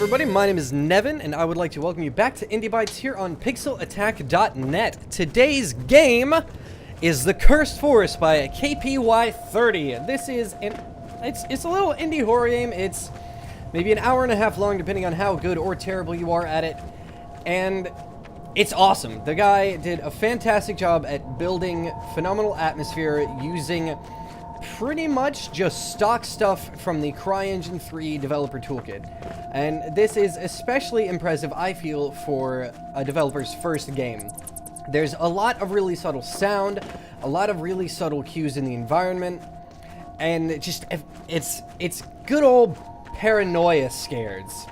everybody, my name is Nevyn, and I would like to welcome you back to IndieBytes here on pixelattack.net. Today's game is The Cursed Forest by KPY30. This is it's a little indie horror game. It's maybe an hour and a half long, depending on how good or terrible you are at it, and it's awesome. The guy did a fantastic job at building phenomenal atmosphere using pretty much just stock stuff from the Cryengine 3 developer toolkit. And this is especially impressive, I feel, for a developer's first game. There's a lot of really subtle sound, a lot of really subtle cues in the environment, and it's good old paranoia scares.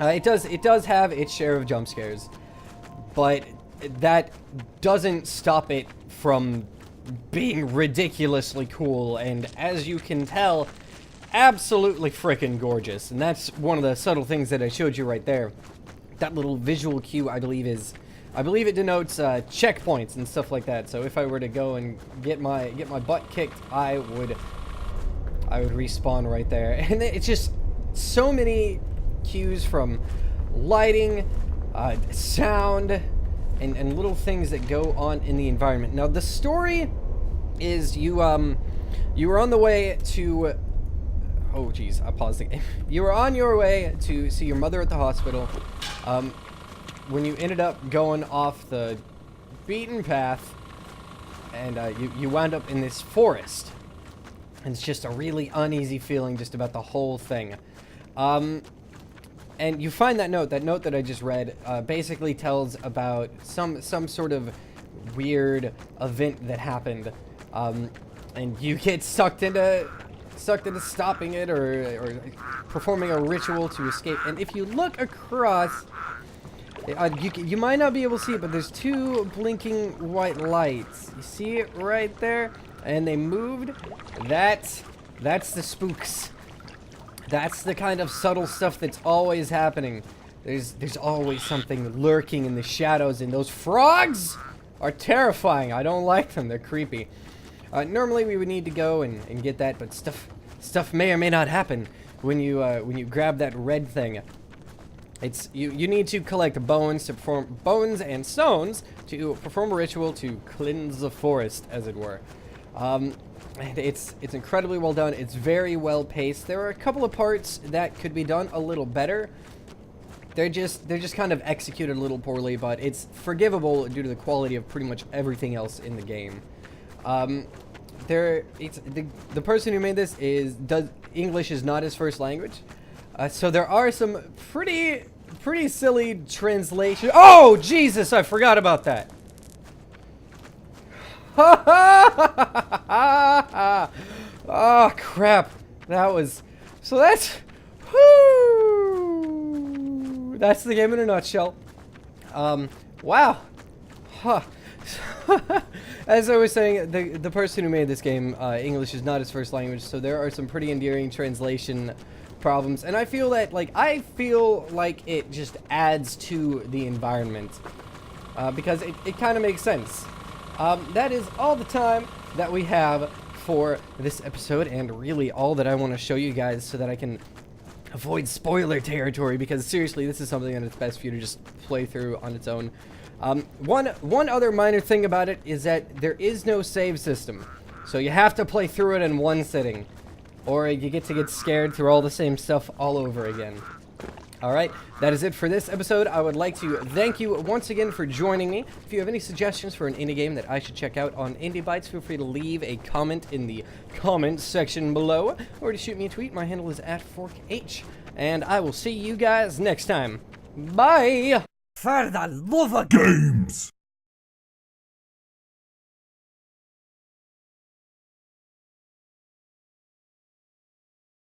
It does have its share of jump scares, but that doesn't stop it from being ridiculously cool, and as you can tell, absolutely freaking gorgeous. And that's one of the subtle things that I showed you right there. That little visual cue, I believe it denotes checkpoints and stuff like that. So if I were to go and get my butt kicked, I would respawn right there. And it's just so many cues from lighting, sound, and little things that go on in the environment. Now, the story is you were on the way to... Oh, geez, I paused the game. You were on your way to see your mother at the hospital when you ended up going off the beaten path, and you wound up in this forest. And it's just a really uneasy feeling just about the whole thing. And you find that note that I just read, basically tells about some sort of weird event that happened, and you get sucked into stopping it or performing a ritual to escape. And if you look across, you might not be able to see it, but there's two blinking white lights. You see it right there? And they moved. That's the spooks. That's the kind of subtle stuff that's always happening. There's always something lurking in the shadows, and those frogs are terrifying. I don't like them. They're creepy. Normally we would need to go and get that, but stuff may or may not happen when you grab that red thing. It's you need to collect bones and stones to perform a ritual to cleanse the forest, as it were. And it's incredibly well done. It's very well paced. There are a couple of parts that could be done a little better. They're just kind of executed a little poorly, but it's forgivable due to the quality of pretty much everything else in the game. The person who made this English is not his first language, so there are some pretty silly translation. Oh Jesus! I forgot about that. Oh crap, that's the game in a nutshell. Wow. Huh. As I was saying, the person who made this game, English is not his first language, so there are some pretty endearing translation problems, and I feel like it just adds to the environment, because it kind of makes sense. That is all the time that we have for this episode, and really all that I want to show you guys so that I can avoid spoiler territory, because seriously, this is something that it's best for you to just play through on its own. One other minor thing about it is that there is no save system, so you have to play through it in one sitting, or you get scared through all the same stuff all over again. Alright, that is it for this episode. I would like to thank you once again for joining me. If you have any suggestions for an indie game that I should check out on IndieBytes, feel free to leave a comment in the comments section below, or to shoot me a tweet. My handle is @ForkH, and I will see you guys next time. Bye! For the love of games!